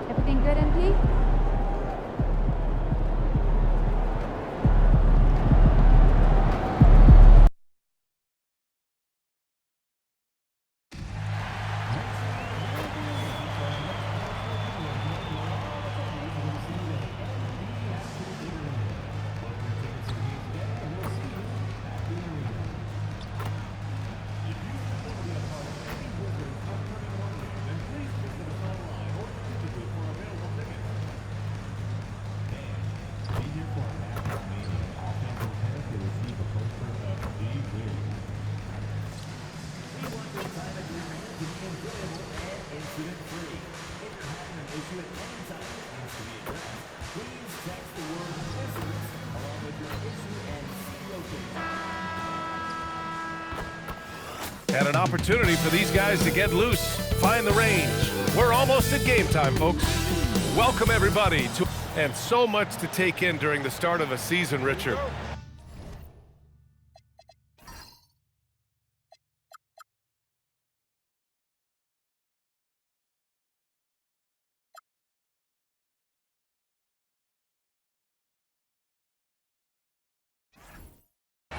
Everything good, MP? And an opportunity for these guys to get loose, find the range. We're almost at game time, folks. Welcome, everybody, to... And so much to take in during the start of a season, Richard.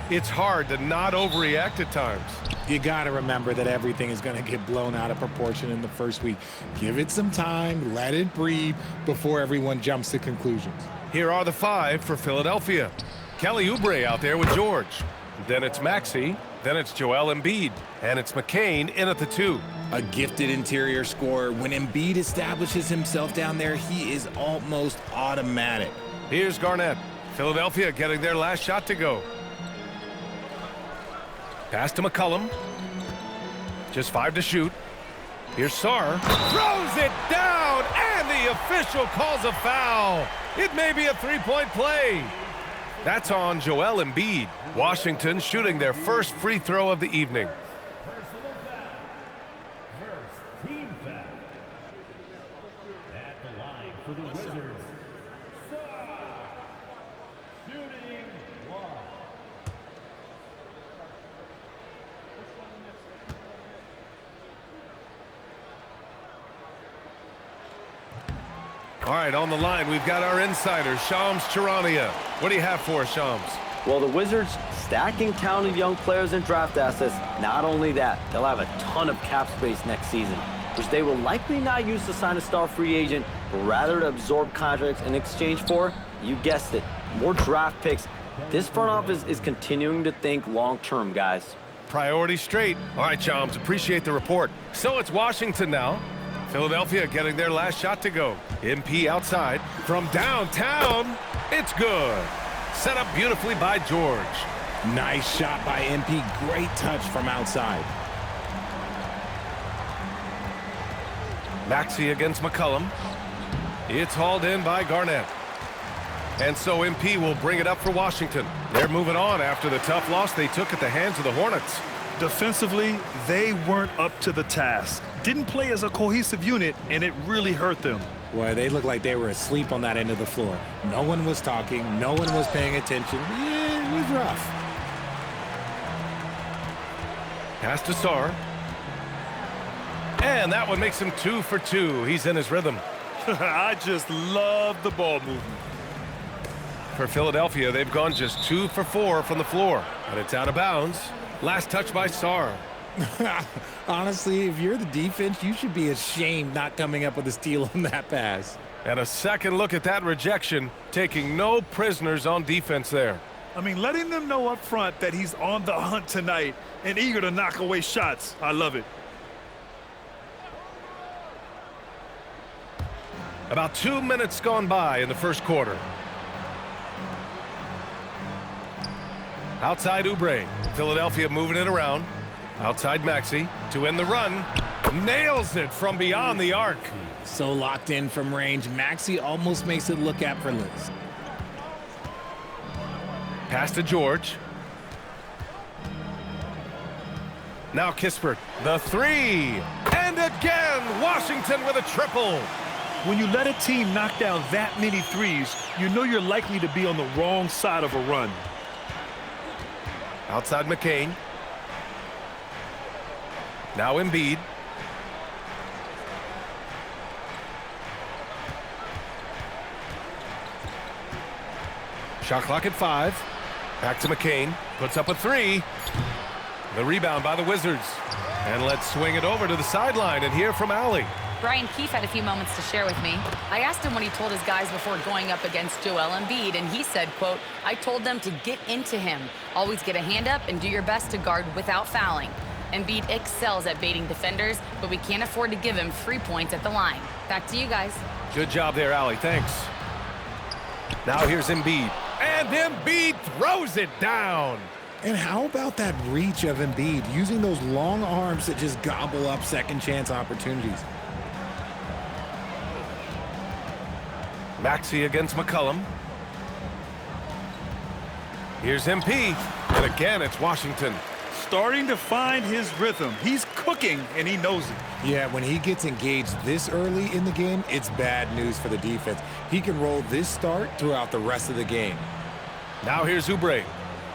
It's hard to not overreact at times. You got to remember that everything is going to get blown out of proportion in the first week. Give it some time, let it breathe before everyone jumps to conclusions. Here are the five for Philadelphia. Kelly Oubre out there with George. Then it's Maxey. Then it's Joel Embiid. And it's McCain in at the 2. A gifted interior scorer. When Embiid establishes himself down there, he is almost automatic. Here's Garnett. Philadelphia getting their last shot to go. Pass to McCollum. Just 5 to shoot. Here's Sarr. Throws it down, and the official calls a foul. It may be a three-point play. That's on Joel Embiid. Washington shooting their first free throw of the evening. First team foul. At the line for the Wizards. Shooting one. All right, on the line, we've got our insider, Shams Charania. What do you have for us, Shams? Well, the Wizards stacking talented young players and draft assets. Not only that, they'll have a ton of cap space next season, which they will likely not use to sign a star free agent, but rather to absorb contracts in exchange for, you guessed it, more draft picks. This front office is continuing to think long-term, guys. Priority straight. All right, Shams, appreciate the report. So it's Washington now. Philadelphia getting their last shot to go. MP outside. From downtown, it's good. Set up beautifully by George. Nice shot by MP. Great touch from outside. Maxey against McCollum. It's hauled in by Garnett. And so MP will bring it up for Washington. They're moving on after the tough loss they took at the hands of the Hornets. Defensively, they weren't up to the task. didn't play as a cohesive unit, and it really hurt them. Boy, they looked like they were asleep on that end of the floor. No one was talking. No one was paying attention. Yeah, it was rough. Pass to Sarr. And that one makes him 2 for 2. He's in his rhythm. I just love the ball movement. For Philadelphia, they've gone just 2 for 4 from the floor. And it's out of bounds. Last touch by Sarr. Honestly, if you're the defense, you should be ashamed not coming up with a steal on that pass. And a second look at that rejection, taking no prisoners on defense there. I mean, letting them know up front that he's on the hunt tonight and eager to knock away shots. I love it. About 2 minutes gone by in the first quarter. Outside Oubre. Philadelphia moving it around. Outside Maxey to end the run. Nails it from beyond the arc. So locked in from range, Maxey almost makes it look effortless. Pass to George. Now Kispert. The three. And again, Washington with a triple. When you let a team knock down that many threes, you know you're likely to be on the wrong side of a run. Outside McCain. Now Embiid. Shot clock at 5. Back to McCain. Puts up a three. The rebound by the Wizards. And let's swing it over to the sideline and hear from Allie. Brian Keefe had a few moments to share with me. I asked him what he told his guys before going up against Joel Embiid, and he said, quote, "I told them to get into him. Always get a hand up and do your best to guard without fouling. Embiid excels at baiting defenders, but we can't afford to give him free points at the line." Back to you guys. Good job there, Allie. Thanks. Now here's Embiid. And Embiid throws it down. And how about that reach of Embiid, using those long arms to just gobble up second chance opportunities? Maxey against McCollum. Here's MP. And again, it's Washington. Starting to find his rhythm. He's cooking, and he knows it. Yeah, when he gets engaged this early in the game, it's bad news for the defense. He can roll this start throughout the rest of the game. Now here's Oubre.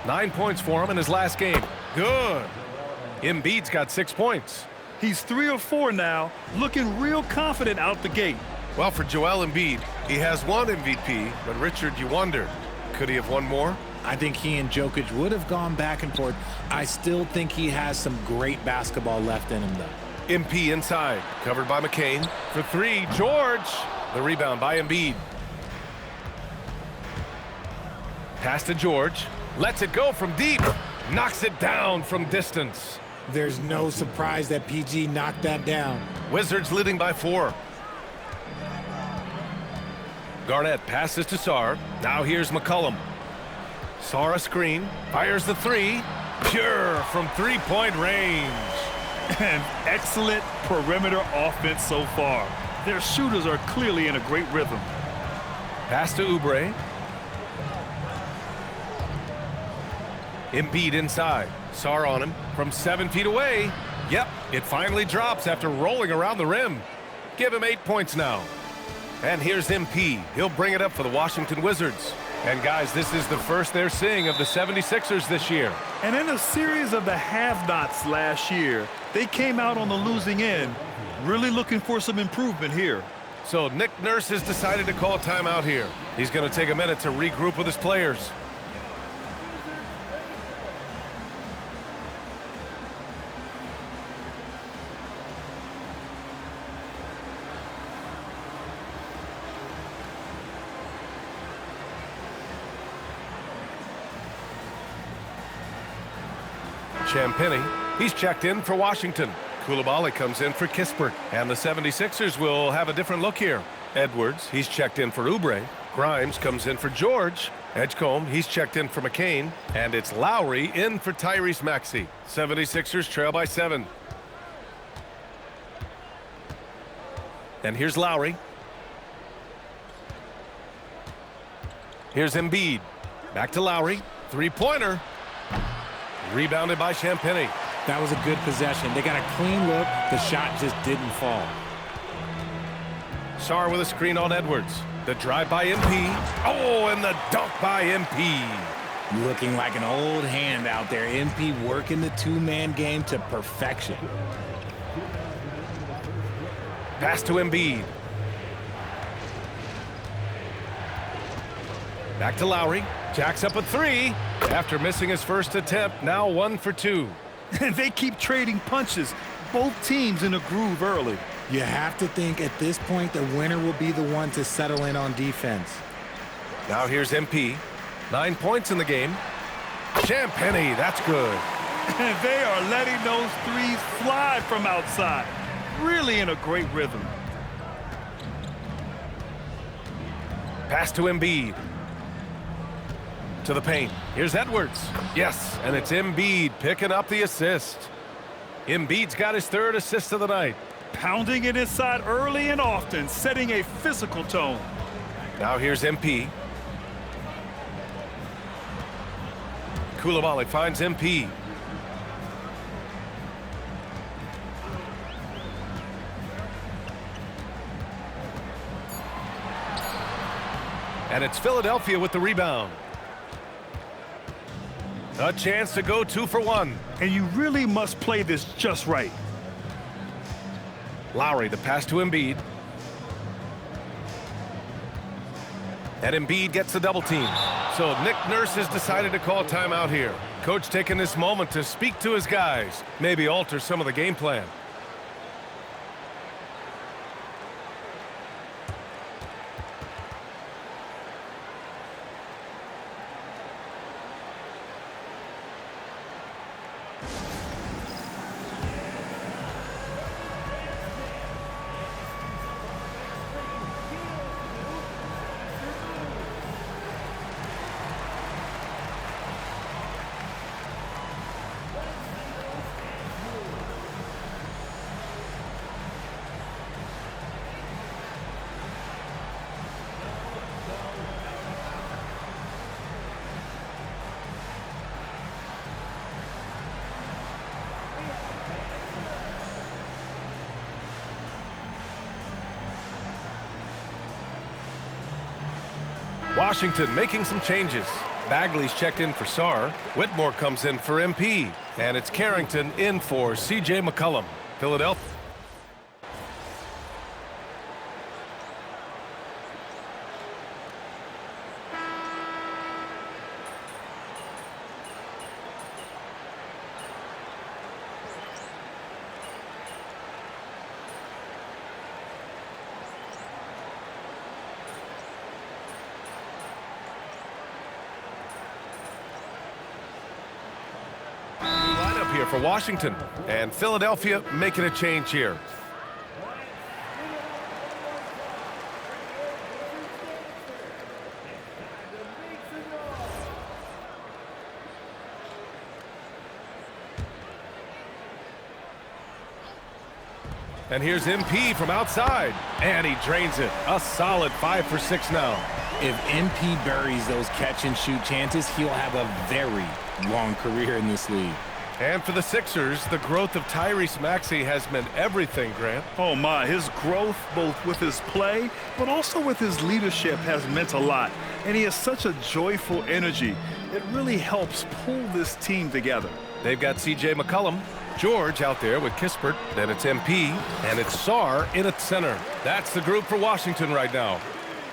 9 points for him in his last game. Good. Embiid's got 6 points. He's 3 of 4 now, looking real confident out the gate. Well, for Joel Embiid, he has 1 MVP, but Richard, you wonder, could he have won more? I think he and Jokic would have gone back and forth. I still think he has some great basketball left in him, though. MP inside, covered by McCain. For 3, George. The rebound by Embiid. Pass to George. Lets it go from deep. Knocks it down from distance. There's no surprise that PG knocked that down. Wizards leading by 4. Garnett passes to Sarr. Now here's McCollum. Sarr a screen. Fires the 3. Pure from three-point range. And excellent perimeter offense so far. Their shooters are clearly in a great rhythm. Pass to Oubre. Embiid inside. Sarr on him from 7 feet away. Yep, it finally drops after rolling around the rim. Give him 8 points now. And here's MP. He'll bring it up for the Washington Wizards. And guys, this is the first they're seeing of the 76ers this year. And in a series of the have-nots last year, they came out on the losing end, really looking for some improvement here. So Nick Nurse has decided to call a timeout here. He's going to take a minute to regroup with his players. Champagnie, he's checked in for Washington. Coulibaly comes in for Kispert. And the 76ers will have a different look here. Edwards, he's checked in for Oubre. Grimes comes in for George. Edgecombe, he's checked in for McCain. And it's Lowry in for Tyrese Maxey. 76ers trail by 7. And here's Lowry. Here's Embiid. Back to Lowry. Three-pointer. Rebounded by Champagnie. That was a good possession. They got a clean look. The shot just didn't fall. Sarr with a screen on Edwards. The drive by MP. Oh, and the dunk by MP. Looking like an old hand out there. MP working the two-man game to perfection. Pass to Embiid. Back to Lowry. Jacks up a three. After missing his first attempt, now 1 for 2. And they keep trading punches. Both teams in a groove early. You have to think at this point the winner will be the one to settle in on defense. Now here's MP. 9 points in the game. Champagnie, that's good. And they are letting those threes fly from outside. Really in a great rhythm. Pass to Embiid. To the paint. Here's Edwards. Yes, and it's Embiid picking up the assist. Embiid's got his 3rd assist of the night. Pounding it inside early and often, setting a physical tone. Now here's MP. Coulibaly finds MP. And it's Philadelphia with the rebound. A chance to go 2 for 1. And you really must play this just right. Lowry, the pass to Embiid. And Embiid gets the double team. So Nick Nurse has decided to call timeout here. Coach taking this moment to speak to his guys, maybe alter some of the game plan. Washington making some changes. Bagley's checked in for Sarr. Whitmore comes in for MP. And it's Carrington in for C.J. McCollum. Philadelphia. Lineup here for Washington, and Philadelphia making a change here. And here's MP from outside, and he drains it. A solid 5 for 6 now. If MP buries those catch-and-shoot chances, he'll have a very long career in this league. And for the Sixers, the growth of Tyrese Maxey has meant everything, Grant. Oh my, his growth both with his play, but also with his leadership has meant a lot. And he has such a joyful energy. It really helps pull this team together. They've got C.J. McCollum, George out there with Kispert, then it's MP, and it's Sarr in at center. That's the group for Washington right now.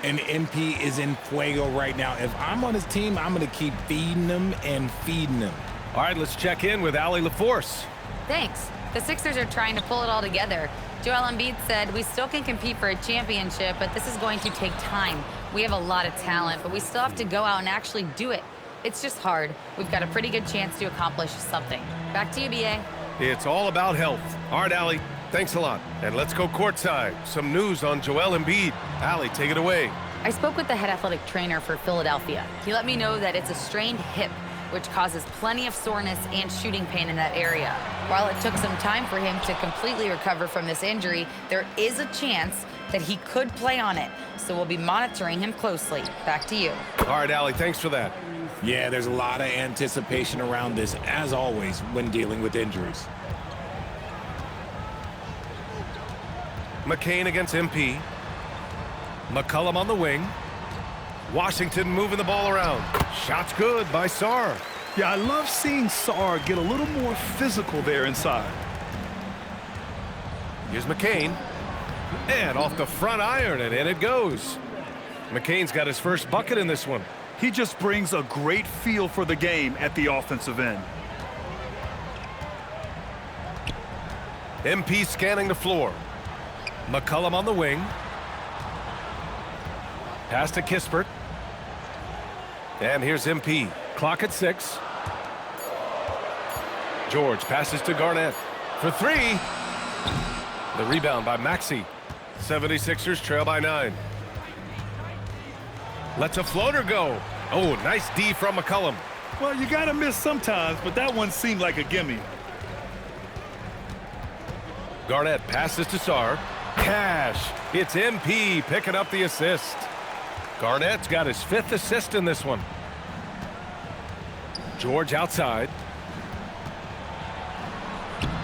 And MP is in fuego right now. If I'm on his team, I'm going to keep feeding him and feeding him. All right, let's check in with Allie LaForce. Thanks. The Sixers are trying to pull it all together. Joel Embiid said, we still can compete for a championship, but this is going to take time. We have a lot of talent, but we still have to go out and actually do it. It's just hard. We've got a pretty good chance to accomplish something. Back to you, B.A. It's all about health. All right, Allie, thanks a lot. And let's go courtside. Some news on Joel Embiid. Allie, take it away. I spoke with the head athletic trainer for Philadelphia. He let me know that it's a strained hip, which causes plenty of soreness and shooting pain in that area. While it took some time for him to completely recover from this injury, there is a chance that he could play on it. So we'll be monitoring him closely. Back to you. All right, Allie, thanks for that. Yeah, there's a lot of anticipation around this, as always, when dealing with injuries. McCain against MP. McCollum on the wing. Washington moving the ball around. Shot's good by Sarr. Yeah, I love seeing Sarr get a little more physical there inside. Here's McCain. And off the front iron, and in it goes. McCain's got his first bucket in this one. He just brings a great feel for the game at the offensive end. MP scanning the floor. McCollum on the wing. Pass to Kispert. And here's MP. Clock at 6. George passes to Garnett for 3. The rebound by Maxey. 76ers trail by 9. Lets a floater go. Oh, nice D from McCollum. Well, you got to miss sometimes, but that one seemed like a gimme. Garnett passes to Sarr. Cash. It's MP picking up the assist. Garnett's got his 5th assist in this one. George outside.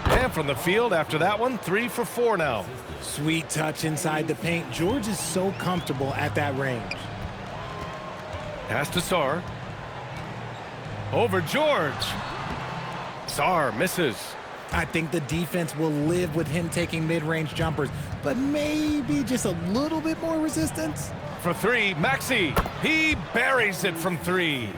And from the field after that one, 3 for 4 now. Sweet touch inside the paint. George is so comfortable at that range. Pass to Sarr. Over George. Sarr misses. I think the defense will live with him taking mid-range jumpers, but maybe just a little bit more resistance. For 3, Maxey. He buries it from 3.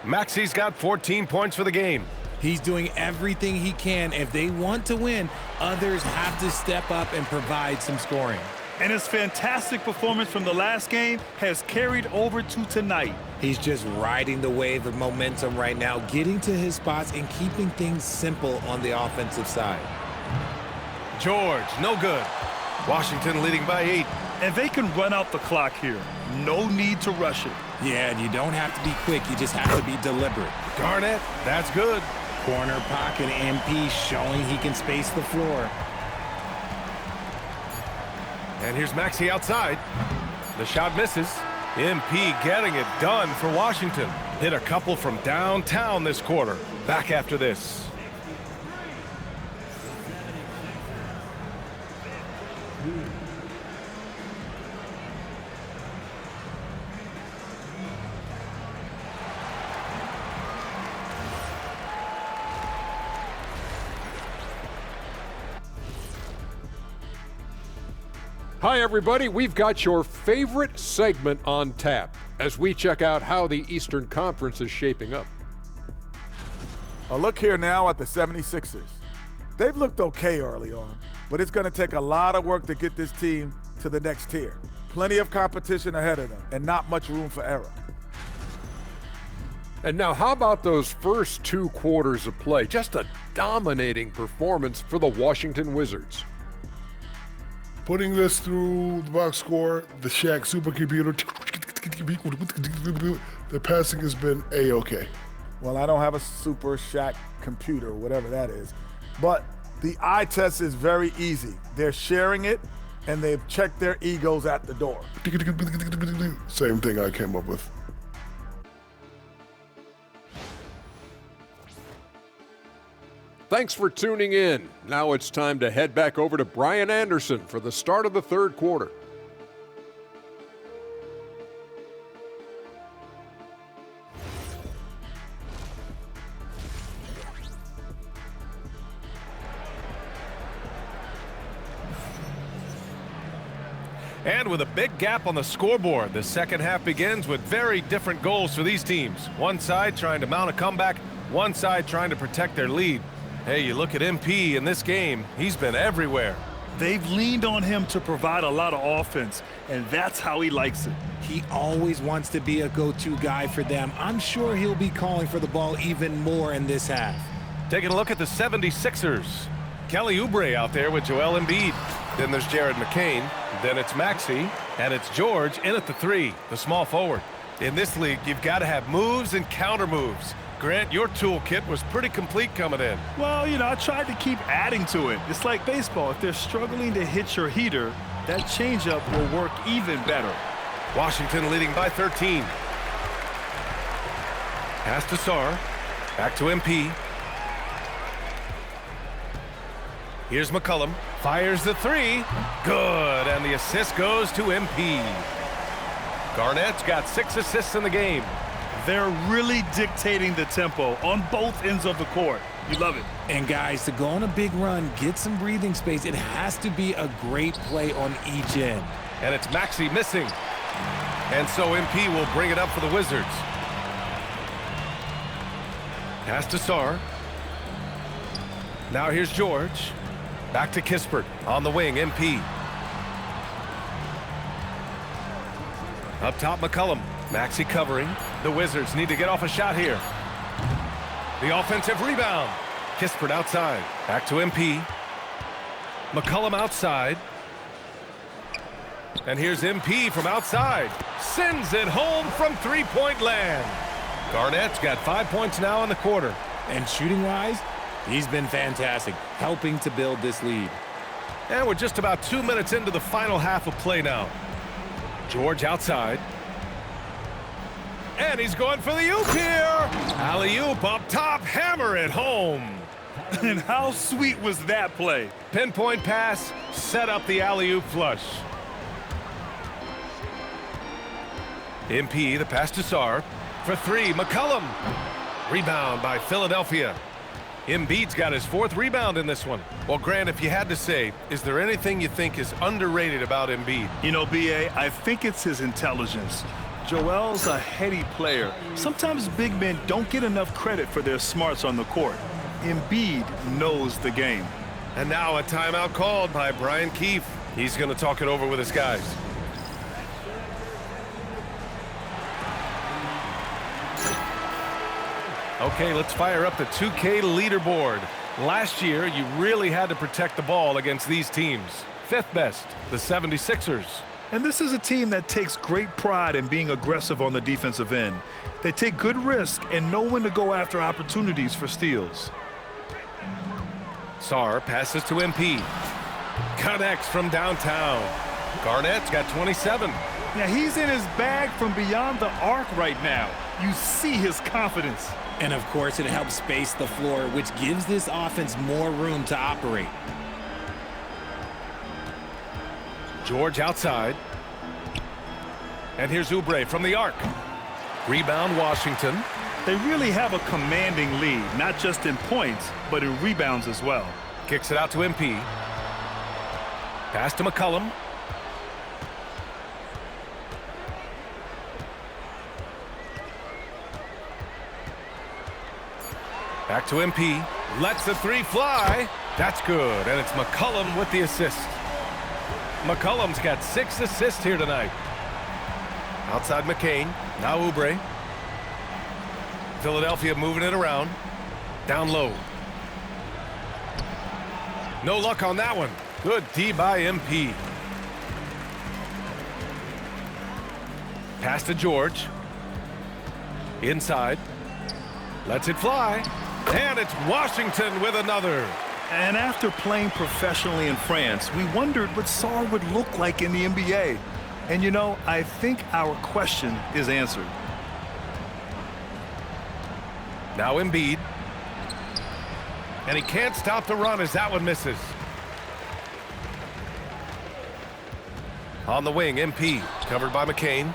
Maxey's got 14 points for the game. He's doing everything he can. If they want to win, others have to step up and provide some scoring. And his fantastic performance from the last game has carried over to tonight. He's just riding the wave of momentum right now, getting to his spots and keeping things simple on the offensive side. George, no good. Washington leading by 8. And they can run out the clock here. No need to rush it. Yeah, and you don't have to be quick. You just have to be deliberate. Garnett, that's good. Corner pocket, MP showing he can space the floor. And here's Maxey outside. The shot misses. MP getting it done for Washington. Hit a couple from downtown this quarter. Back after this. Hi, everybody. We've got your favorite segment on tap as we check out how the Eastern Conference is shaping up. A look here now at the 76ers. They've looked okay early on, but it's going to take a lot of work to get this team to the next tier. Plenty of competition ahead of them and not much room for error. And now, how about those first 2 quarters of play? Just a dominating performance for the Washington Wizards. Putting this through the box score, the Shaq supercomputer, the passing has been A-okay. Well, I don't have a Super Shaq computer, whatever that is, but the eye test is very easy. They're sharing it, and they've checked their egos at the door. Same thing I came up with. Thanks for tuning in. Now it's time to head back over to Brian Anderson for the start of the third quarter. And with a big gap on the scoreboard, the second half begins with very different goals for these teams. One side trying to mount a comeback, one side trying to protect their lead. Hey, you look at MP in this game, he's been everywhere. They've leaned on him to provide a lot of offense, and that's how he likes it. He always wants to be a go-to guy for them. I'm sure he'll be calling for the ball even more in this half. Taking a look at the 76ers. Kelly Oubre out there with Joel Embiid. Then there's Jared McCain. Then it's Maxey. And it's George in at the 3, the small forward. In this league, you've got to have moves and counter moves. Grant, your toolkit was pretty complete coming in. Well, I tried to keep adding to it. It's like baseball. If they're struggling to hit your heater, that changeup will work even better. Washington leading by 13. Pass to Sarr. Back to MP. Here's McCollum. Fires the three. Good. And the assist goes to MP. Garnett's got 6 assists in the game. They're really dictating the tempo on both ends of the court. You love it. And guys, to go on a big run, get some breathing space, it has to be a great play on each end. And it's Maxey missing. And so MP will bring it up for the Wizards. Pass to Sarr. Now here's George. Back to Kispert. On the wing, MP. Up top, McCollum. Maxey covering. The Wizards need to get off a shot here. The offensive rebound. Kispert outside. Back to MP. McCollum outside. And here's MP from outside. Sends it home from three-point land. Garnett's got 5 points now in the quarter. And shooting-wise, he's been fantastic, helping to build this lead. And we're just about 2 minutes into the final half of play now. George outside. And he's going for the oop here. Alley-oop up top, hammer it home. And how sweet was that play? Pinpoint pass, set up the alley-oop flush. MP, the pass to Sarr. For three, McCollum. Rebound by Philadelphia. Embiid's got his 4th rebound in this one. Well, Grant, if you had to say, is there anything you think is underrated about Embiid? You know, B.A., I think it's his intelligence. Joel's a heady player. Sometimes big men don't get enough credit for their smarts on the court. Embiid knows the game. And now a timeout called by Brian Keefe. He's going to talk it over with his guys. Okay, let's fire up the 2K leaderboard. Last year, you really had to protect the ball against these teams. 5th best, the 76ers. And this is a team that takes great pride in being aggressive on the defensive end. They take good risk and know when to go after opportunities for steals. Sarr passes to MP. Connects from downtown. Garnett's got 27. Now he's in his bag from beyond the arc right now. You see his confidence. And of course, it helps space the floor, which gives this offense more room to operate. George outside. And here's Oubre from the arc. Rebound, Washington. They really have a commanding lead, not just in points, but in rebounds as well. Kicks it out to MP. Pass to McCollum. Back to MP. Lets the three fly. That's good. And it's McCollum with the assist. McCollum's got 6 assists here tonight. Outside McCain. Now Oubre. Philadelphia moving it around. Down low. No luck on that one. Good D by MP. Pass to George. Inside. Lets it fly. And it's Washington with another. And after playing professionally in France, we wondered what Sarr would look like in the NBA. And you know, I think our question is answered. Now Embiid. And he can't stop the run as that one misses. On the wing, MP. Covered by McCain.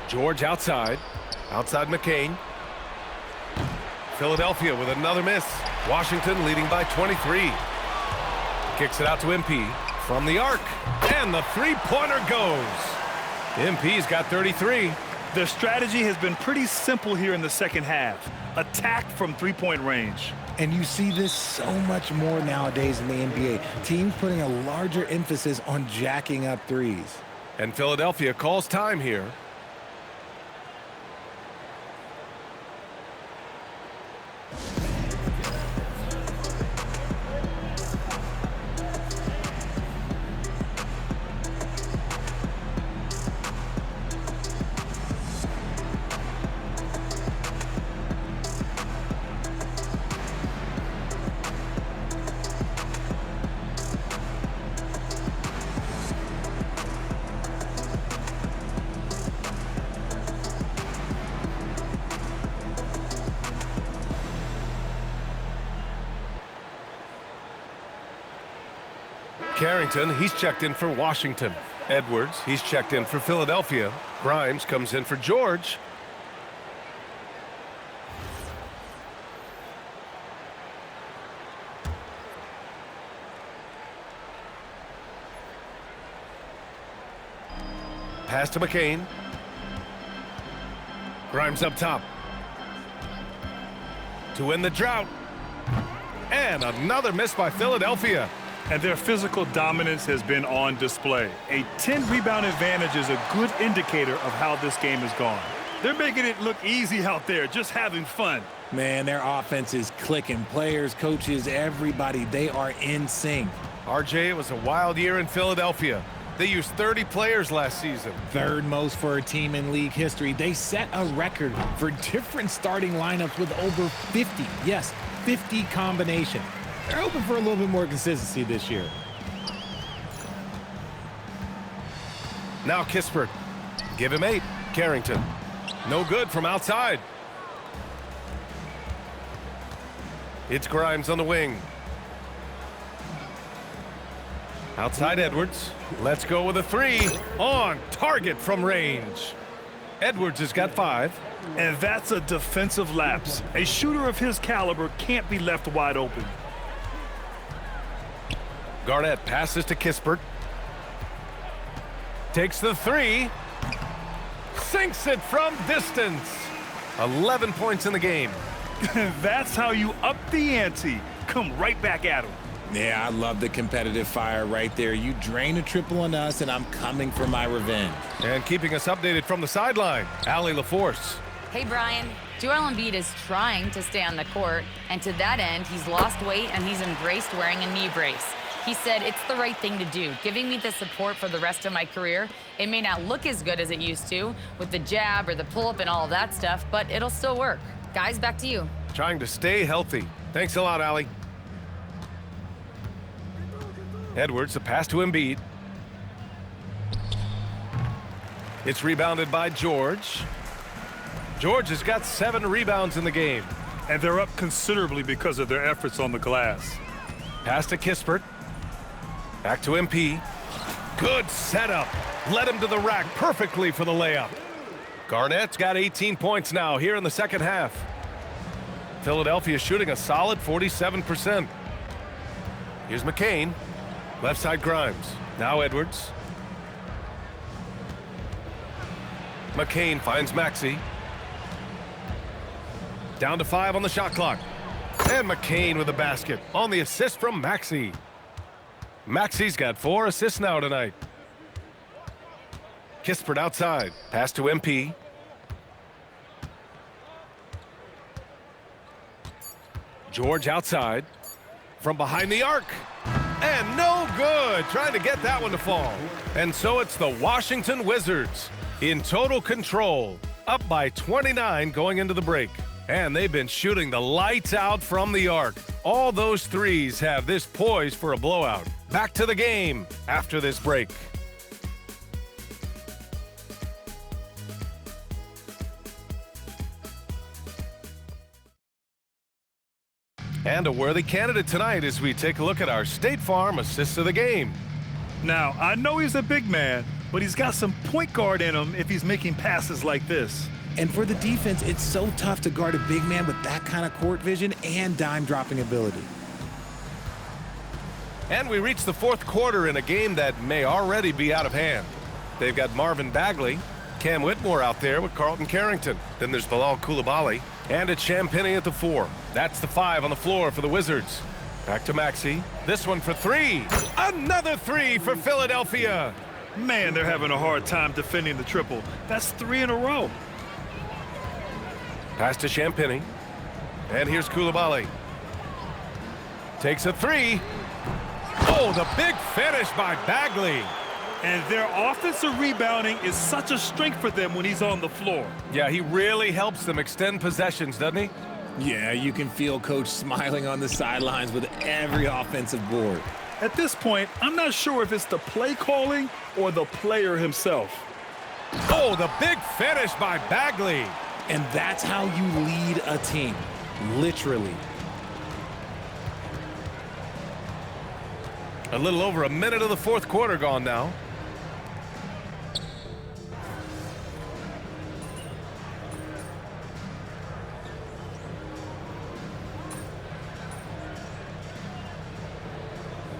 George outside. Outside McCain. Philadelphia with another miss. Washington leading by 23. Kicks it out to MP from the arc. And the three-pointer goes. MP's got 33. Their strategy has been pretty simple here in the second half. Attack from three-point range. And you see this so much more nowadays in the NBA. Teams putting a larger emphasis on jacking up threes. And Philadelphia calls time here. Carrington, he's checked in for Washington. Edwards, he's checked in for Philadelphia. Grimes comes in for George. Pass to McCain. Grimes up top. To win the drought. And another miss by Philadelphia. And their physical dominance has been on display. A 10-rebound advantage is a good indicator of how this game has gone. They're making it look easy out there, just having fun. Man, their offense is clicking. Players, coaches, everybody, they are in sync. RJ, it was a wild year in Philadelphia. They used 30 players last season. Third most for a team in league history. They set a record for different starting lineups with over 50. Yes, 50 combination. They're hoping for a little bit more consistency this year. Now Kispert. Give him 8. Carrington. No good from outside. It's Grimes on the wing. Outside Edwards. Let's go with a 3. On target from range. Edwards has got 5. And that's a defensive lapse. A shooter of his caliber can't be left wide open. Garnett passes to Kispert. Takes the 3. Sinks it from distance. 11 points in the game. That's how you up the ante. Come right back at him. Yeah, I love the competitive fire right there. You drain a triple on us, and I'm coming for my revenge. And keeping us updated from the sideline, Allie LaForce. Hey, Brian. Joel Embiid is trying to stay on the court, and to that end, he's lost weight and he's embraced wearing a knee brace. He said, it's the right thing to do, giving me the support for the rest of my career. It may not look as good as it used to with the jab or the pull-up and all of that stuff, but it'll still work. Guys, back to you. Trying to stay healthy. Thanks a lot, Allie. Edwards, a pass to Embiid. It's rebounded by George. George has got 7 rebounds in the game. And they're up considerably because of their efforts on the glass. Pass to Kispert. Back to MP. Good setup. Led him to the rack perfectly for the layup. Garnett's got 18 points now here in the second half. Philadelphia shooting a solid 47%. Here's McCain. Left side Grimes. Now Edwards. McCain finds Maxey. Down to 5 on the shot clock. And McCain with a basket on the assist from Maxey. Maxey's got 4 assists now tonight. Kispert outside. Pass to MP. George outside. From behind the arc. And no good. Trying to get that one to fall. And so it's the Washington Wizards in total control. Up by 29 going into the break. And they've been shooting the lights out from the arc. All those threes have this poised for a blowout. Back to the game after this break. And a worthy candidate tonight as we take a look at our State Farm assists of the game. Now, I know he's a big man, but he's got some point guard in him if he's making passes like this. And for the defense, it's so tough to guard a big man with that kind of court vision and dime-dropping ability. And we reach the fourth quarter in a game that may already be out of hand. They've got Marvin Bagley, Cam Whitmore out there with Carlton Carrington. Then there's Bilal Coulibaly, and it's Champagnie at the 4. That's the 5 on the floor for the Wizards. Back to Maxey. This one for 3. Another 3 for Philadelphia. Man, they're having a hard time defending the triple. That's 3 in a row. Pass to Champagnie. And here's Coulibaly. Takes a 3. Oh, the big finish by Bagley. And their offensive rebounding is such a strength for them when he's on the floor. Yeah, he really helps them extend possessions, doesn't he? Yeah, you can feel Coach smiling on the sidelines with every offensive board. At this point, I'm not sure if it's the play calling or the player himself. Oh, the big finish by Bagley. And that's how you lead a team, literally. A little over a minute of the fourth quarter gone now.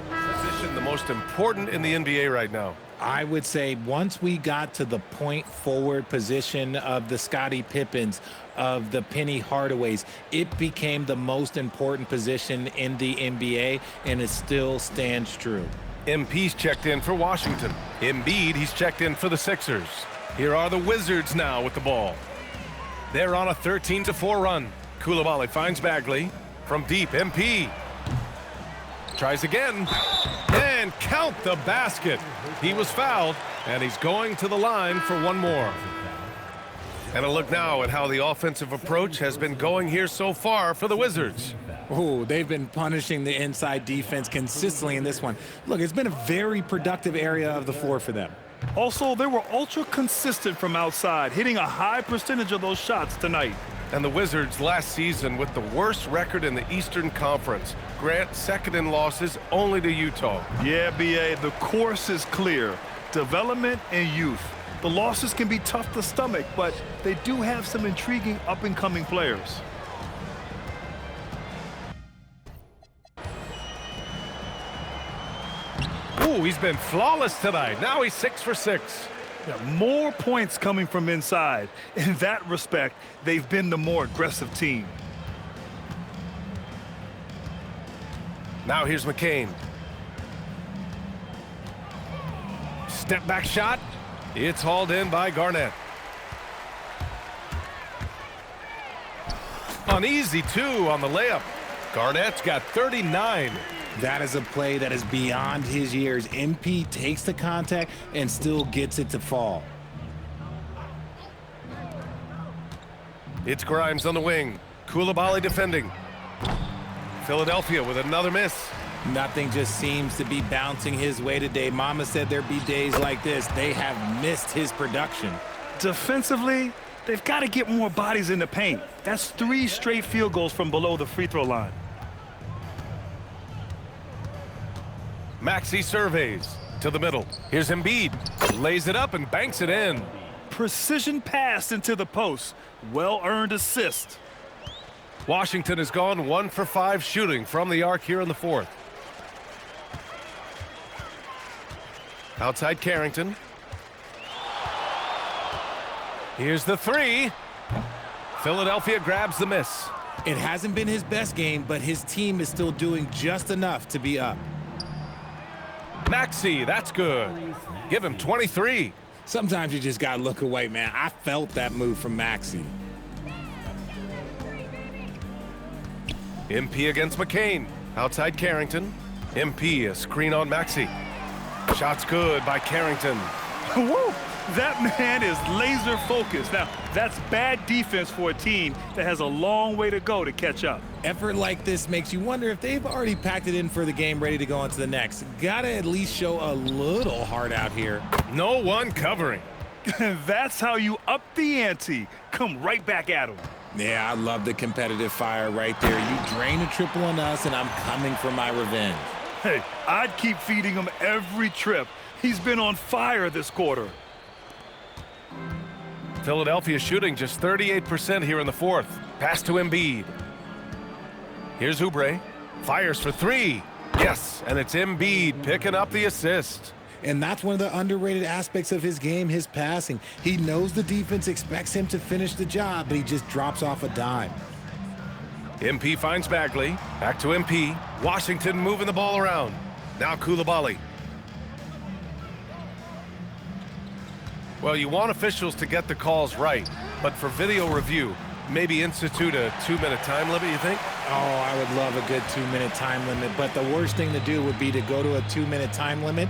Position the most important in the NBA right now. I would say once we got to the point forward position of the Scottie Pippens, of the Penny Hardaways, it became the most important position in the NBA, and it still stands true. MP's checked in for Washington. Embiid, he's checked in for the Sixers. Here are the Wizards now with the ball. They're on a 13-4 run. Coulibaly finds Bagley. From deep, MP. Tries again. And count the basket. He was fouled, and he's going to the line for one more. And a look now at how the offensive approach has been going here so far for the Wizards. Oh, they've been punishing the inside defense consistently in this one. Look, it's been a very productive area of the floor for them. Also, they were ultra consistent from outside, hitting a high percentage of those shots tonight. And the Wizards last season with the worst record in the Eastern Conference. Grant second in losses only to Utah. Yeah, B.A., the course is clear. Development and youth. The losses can be tough to stomach, but they do have some intriguing up-and-coming players. Ooh, he's been flawless tonight. Now he's 6 for 6. Yeah, more points coming from inside. In that respect, they've been the more aggressive team. Now here's McCain. Step back shot. It's hauled in by Garnett. Uneasy, too, on the layup. Garnett's got 39. That is a play that is beyond his years. MP takes the contact and still gets it to fall. It's Grimes on the wing. Coulibaly defending. Philadelphia with another miss. Nothing just seems to be bouncing his way today. Mama said there'd be days like this. They have missed his production. Defensively, they've got to get more bodies in the paint. That's 3 straight field goals from below the free throw line. Maxey surveys to the middle. Here's Embiid. Lays it up and banks it in. Precision pass into the post. Well-earned assist. Washington has gone 1 for 5 shooting from the arc here in the fourth. Outside Carrington. Here's the 3. Philadelphia grabs the miss. It hasn't been his best game, but his team is still doing just enough to be up. Maxey, that's good. Give him 23. Sometimes you just got to look away, man. I felt that move from Maxey. MP against McCain. Outside Carrington. MP, a screen on Maxey. Shot's good by Carrington. Woo! That man is laser focused. Now, that's bad defense for a team that has a long way to go to catch up. Effort like this makes you wonder if they've already packed it in for the game, ready to go on to the next. Gotta at least show a little heart out here. No one covering. That's how you up the ante. Come right back at him. Yeah, I love the competitive fire right there. You drain a triple on us, and I'm coming for my revenge. Hey, I'd keep feeding him every trip. He's been on fire this quarter. Philadelphia shooting just 38% here in the fourth. Pass to Embiid. Here's Oubre. Fires for 3. Yes, and it's Embiid picking up the assist. And that's one of the underrated aspects of his game, his passing. He knows the defense expects him to finish the job, but he just drops off a dime. MP finds Bagley. Back to MP. Washington moving the ball around. Now Coulibaly. Well, you want officials to get the calls right, but for video review, maybe institute a 2-minute time limit, you think? Oh, I would love a good 2-minute time limit, but the worst thing to do would be to go to a 2-minute time limit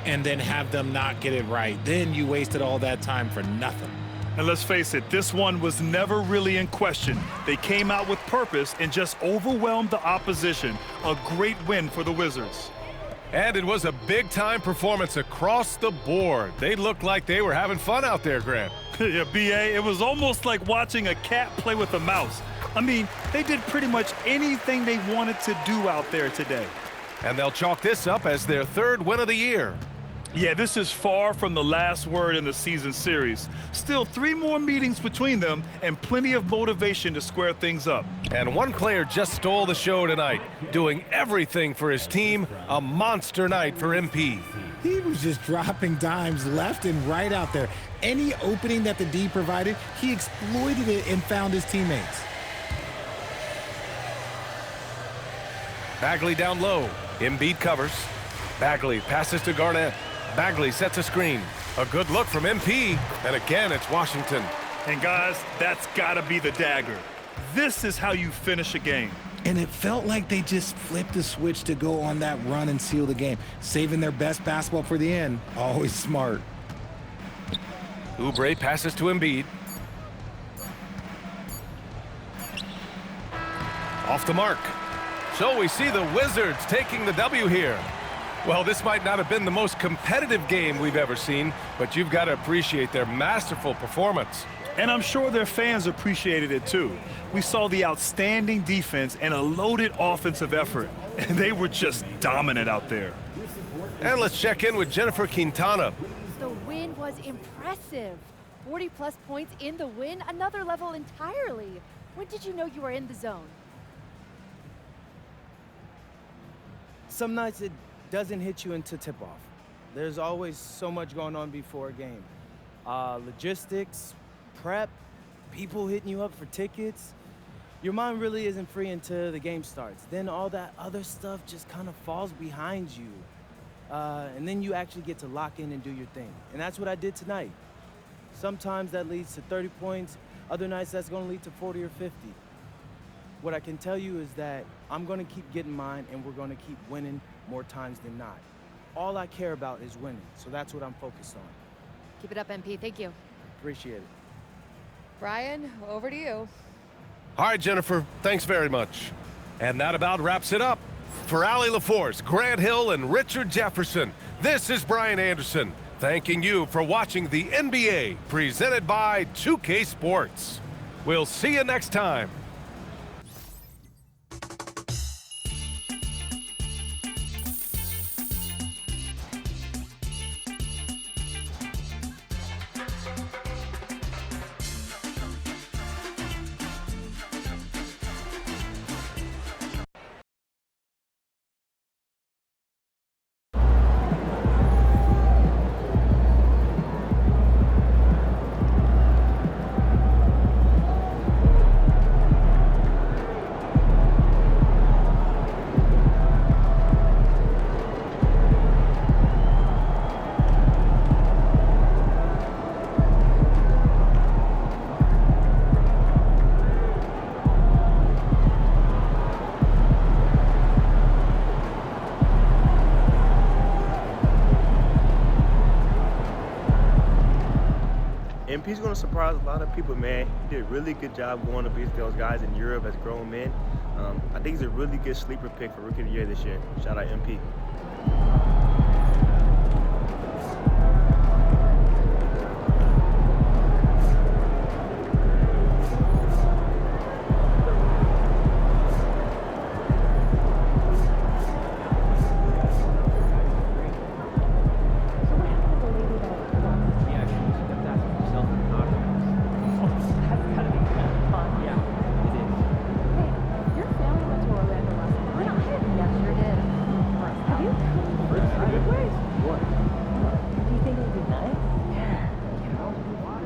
and then have them not get it right. Then you wasted all that time for nothing. And let's face it, this one was never really in question. They came out with purpose and just overwhelmed the opposition. A great win for the Wizards. And it was a big-time performance across the board. They looked like they were having fun out there, Grant. Yeah, B.A., it was almost like watching a cat play with a mouse. I mean, they did pretty much anything they wanted to do out there today. And they'll chalk this up as their 3rd win of the year. Yeah, this is far from the last word in the season series. Still 3 more meetings between them and plenty of motivation to square things up. And one player just stole the show tonight, doing everything for his team. A monster night for MP. He was just dropping dimes left and right out there. Any opening that the D provided, he exploited it and found his teammates. Bagley down low. Embiid covers. Bagley passes to Garnett. Bagley sets a screen. A good look from MP. And again, it's Washington. And guys, that's got to be the dagger. This is how you finish a game. And it felt like they just flipped the switch to go on that run and seal the game, saving their best basketball for the end. Always smart. Oubre passes to Embiid. Off the mark. So we see the Wizards taking the W here. Well, this might not have been the most competitive game we've ever seen, but you've got to appreciate their masterful performance. And I'm sure their fans appreciated it too. We saw the outstanding defense and a loaded offensive effort, and they were just dominant out there. And let's check in with Jennifer Quintana. The win was impressive. 40-plus points in the win, another level entirely. When did you know you were in the zone? Some nights it doesn't hit you into tip-off. There's always so much going on before a game. Logistics, prep, people hitting you up for tickets. Your mind really isn't free until the game starts. Then all that other stuff just kind of falls behind you. And then you actually get to lock in and do your thing. And that's what I did tonight. Sometimes that leads to 30 points. Other nights that's going to lead to 40 or 50. What I can tell you is that I'm going to keep getting mine, and we're going to keep winning more times than not. All I care about is winning, so that's what I'm focused on. Keep it up, MP. Thank you. Appreciate it. Brian, over to you. All right, Jennifer, thanks very much. And that about wraps it up. For Allie LaForce, Grant Hill, and Richard Jefferson, this is Brian Anderson, thanking you for watching the NBA, presented by 2K Sports. We'll see you next time. MP's going to surprise a lot of people, man. He did a really good job going up against those guys in Europe as grown men. I think he's a really good sleeper pick for Rookie of the Year this year. Shout out MP.